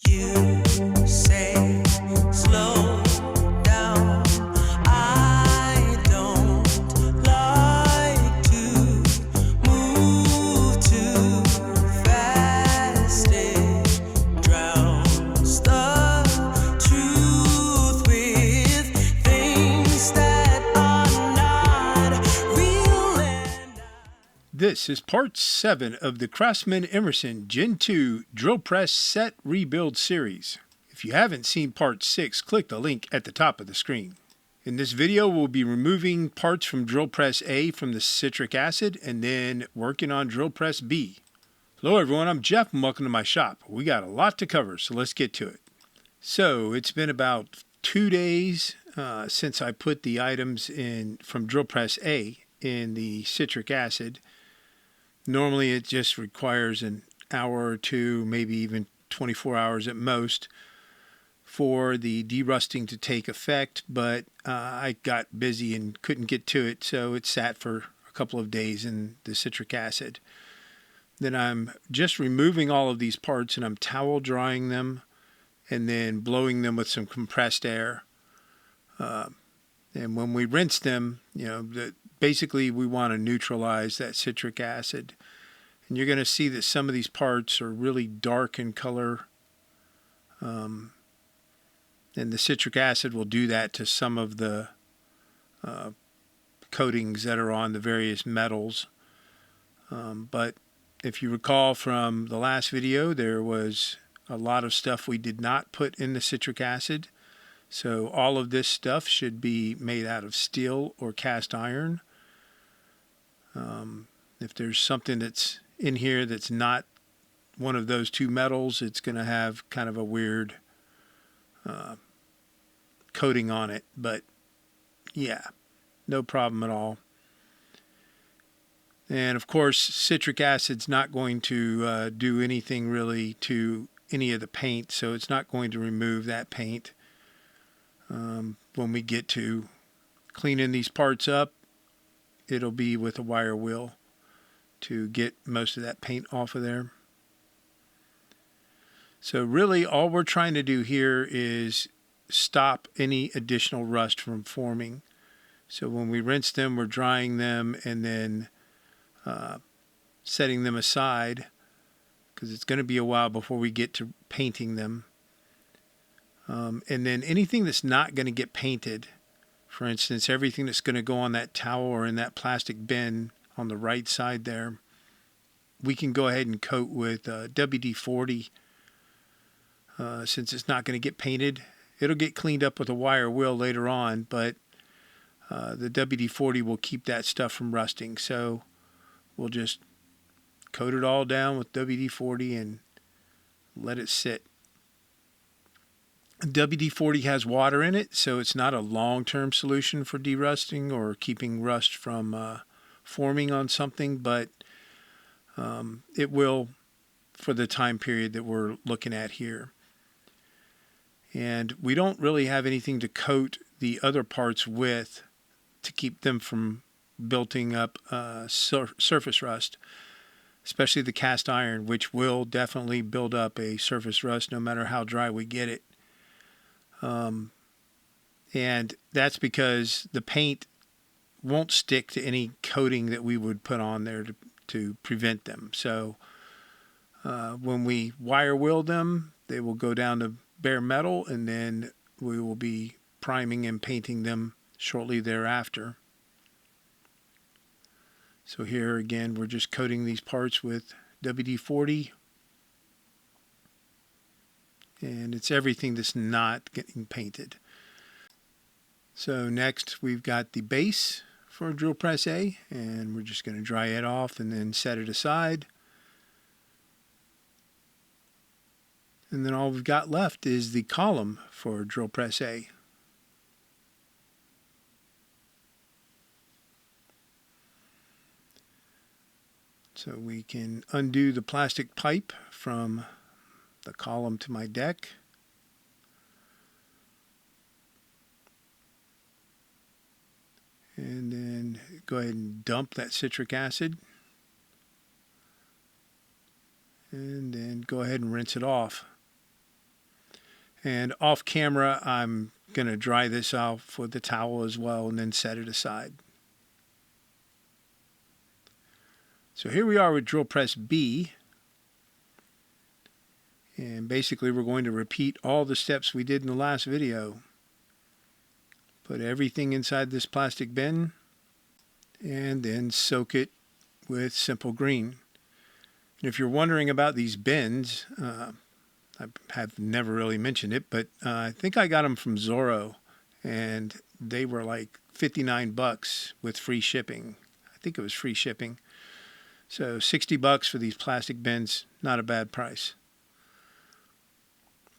You say slow down. I don't like to move too fast. It drowns the truth with things that are not real. This is part 7 of the Craftsman Emerson Gen 2 Drill Press Set Rebuild series. If you haven't seen part 6, click the link at the top of the screen. In this video, we'll be removing parts from Drill Press A from the citric acid and then working on Drill Press B. Hello everyone, I'm Jeff and welcome to my shop. We got a lot to cover, so let's get to it. So it's been about 2 days since I put the items in from Drill Press A in the citric acid. Normally it just requires an hour or two, maybe even 24 hours at most for the derusting to take effect, but I got busy and couldn't get to it, so it sat for a couple of days in the citric acid. Then I'm just removing all of these parts and I'm towel drying them and then blowing them with some compressed air. And when we rinse them, basically we want to neutralize that citric acid. And you're going to see that some of these parts are really dark in color. And the citric acid will do that to some of the coatings that are on the various metals. But if you recall from the last video, there was a lot of stuff we did not put in the citric acid. So all of this stuff should be made out of steel or cast iron. If there's something that's in here that's not one of those two metals, it's going to have kind of a weird coating on it. But yeah, no problem at all. And of course, citric acid's not going to do anything really to any of the paint, so it's not going to remove that paint. When we get to cleaning these parts up, it'll be with a wire wheel to get most of that paint off of there. So really all we're trying to do here is stop any additional rust from forming. So when we rinse them, we're drying them and then setting them aside because it's going to be a while before we get to painting them. And then anything that's not going to get painted, for instance, everything that's going to go on that towel or in that plastic bin on the right side there, we can go ahead and coat with WD-40. Since it's not going to get painted, it'll get cleaned up with a wire wheel later on, but the WD-40 will keep that stuff from rusting. So we'll just coat it all down with WD-40 and let it sit. WD-40 has water in it, so it's not a long-term solution for derusting or keeping rust from forming on something, but it will for the time period that we're looking at here. And we don't really have anything to coat the other parts with to keep them from building up surface rust, especially the cast iron, which will definitely build up a surface rust no matter how dry we get it. And that's because the paint won't stick to any coating that we would put on there to prevent them. So when we wire wheel them, they will go down to bare metal, and then we will be priming and painting them shortly thereafter. So here again, we're just coating these parts with WD-40. And it's everything that's not getting painted. So next we've got the base for Drill Press A, and we're just going to dry it off and then set it aside. And then all we've got left is the column for Drill Press A. So we can undo the plastic pipe from the column to my deck. And then go ahead and dump that citric acid. And then go ahead and rinse it off. And off camera, I'm going to dry this off with the towel as well and then set it aside. So here we are with drill press B. And basically we're going to repeat all the steps we did in the last video. Put everything inside this plastic bin and then soak it with simple green. And if you're wondering about these bins, I have never really mentioned it, but I think I got them from Zorro, and they were like $59 with free shipping. I think it was free shipping. So $60 for these plastic bins, not a bad price.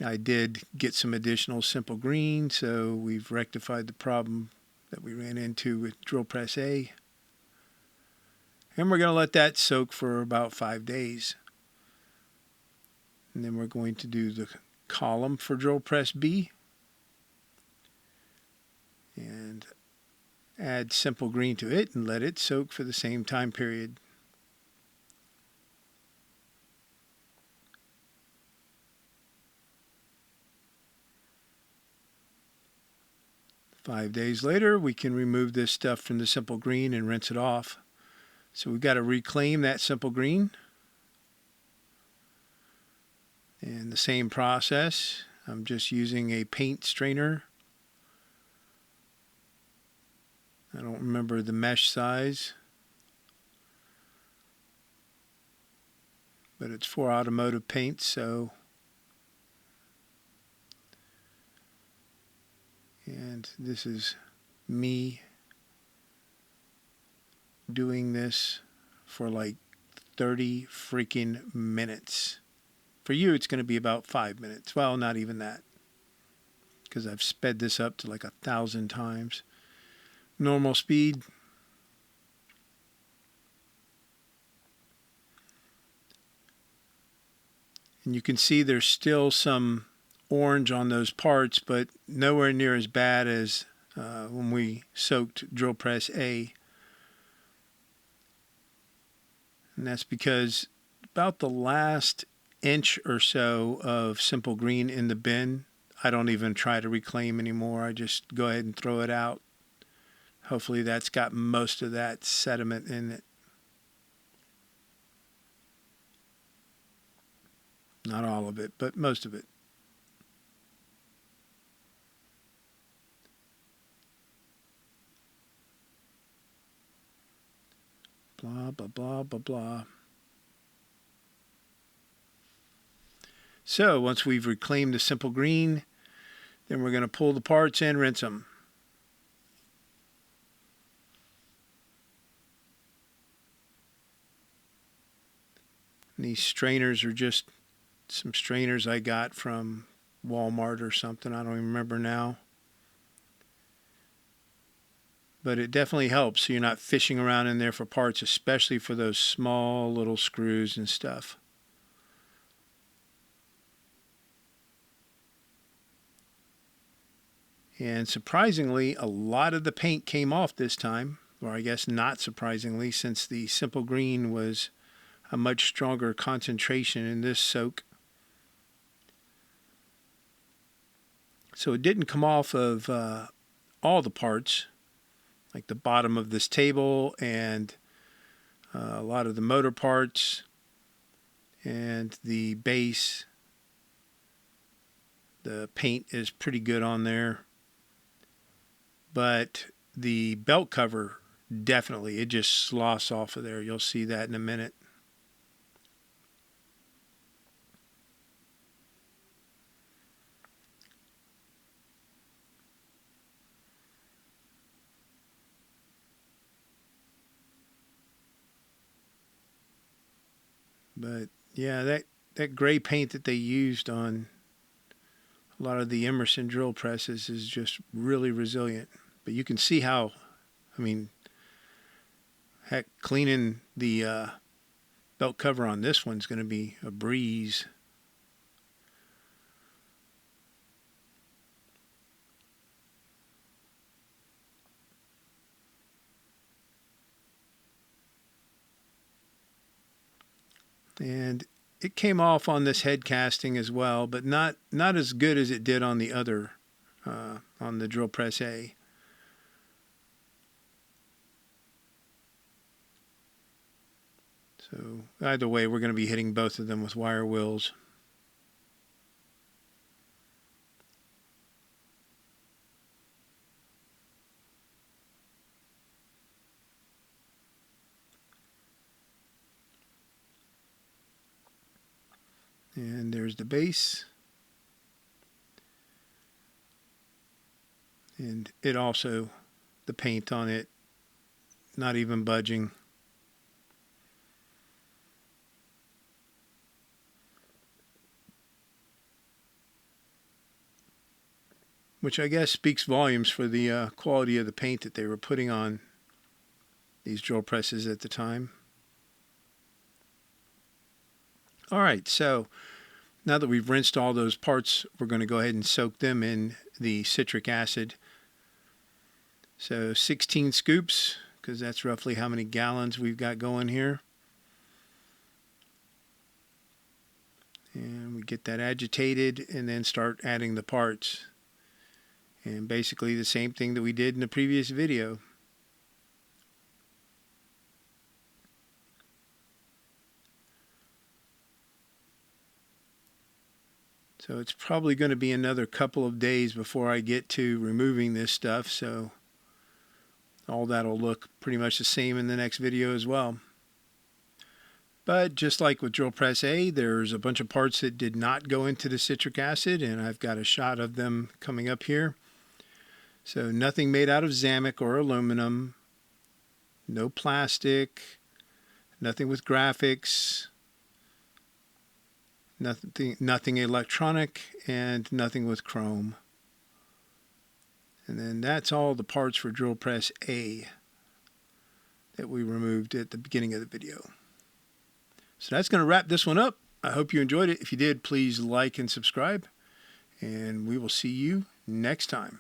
I did get some additional simple green, so we've rectified the problem that we ran into with drill press A. And we're going to let that soak for about 5 days. And then we're going to do the column for drill press B. And add simple green to it and let it soak for the same time period. Five days later, we can remove this stuff from the simple green and rinse it off. So we've got to reclaim that simple green. And the same process, I'm just using a paint strainer. I don't remember the mesh size, but it's for automotive paint, so. And this is me doing this for like 30 freaking minutes. For you, it's going to be about 5 minutes. Well, not even that, because I've sped this up to like 1,000 times. Normal speed. And you can see there's still some orange on those parts, but nowhere near as bad as when we soaked drill press A. And that's because about the last inch or so of simple green in the bin, I don't even try to reclaim anymore. I just go ahead and throw it out. Hopefully that's got most of that sediment in it. Not all of it, but most of it. Blah, blah, blah, blah, blah. So once we've reclaimed the simple green, then we're going to pull the parts and rinse them. And these strainers are just some strainers I got from Walmart or something. I don't even remember now. But it definitely helps so you're not fishing around in there for parts, especially for those small little screws and stuff. And surprisingly, a lot of the paint came off this time, or I guess not surprisingly, since the simple green was a much stronger concentration in this soak. So it didn't come off of all the parts, like the bottom of this table and a lot of the motor parts and the base. The paint is pretty good on there. But the belt cover, definitely, it just sloughs off of there. You'll see that in a minute. But yeah, that gray paint that they used on a lot of the Emerson drill presses is just really resilient. But you can see how, I mean, heck, cleaning the belt cover on this one's going to be a breeze. And it came off on this head casting as well, but not as good as it did on the other, on the drill press A. So either way, we're going to be hitting both of them with wire wheels. And there's the base. And it also, the paint on it, not even budging. Which I guess speaks volumes for the quality of the paint that they were putting on these drill presses at the time. All right, so now that we've rinsed all those parts, we're going to go ahead and soak them in the citric acid. So 16 scoops, because that's roughly how many gallons we've got going here. And we get that agitated and then start adding the parts. And basically the same thing that we did in the previous video. So it's probably going to be another couple of days before I get to removing this stuff, so all that'll look pretty much the same in the next video as well. But just like with drill press A, there's a bunch of parts that did not go into the citric acid, and I've got a shot of them coming up here. So nothing made out of Zamic or aluminum, no plastic, nothing with graphics, nothing electronic, and nothing with chrome. And then that's all the parts for drill press A that we removed at the beginning of the video. So that's going to wrap this one up. I hope you enjoyed it. If you did, please like and subscribe, and we will see you next time.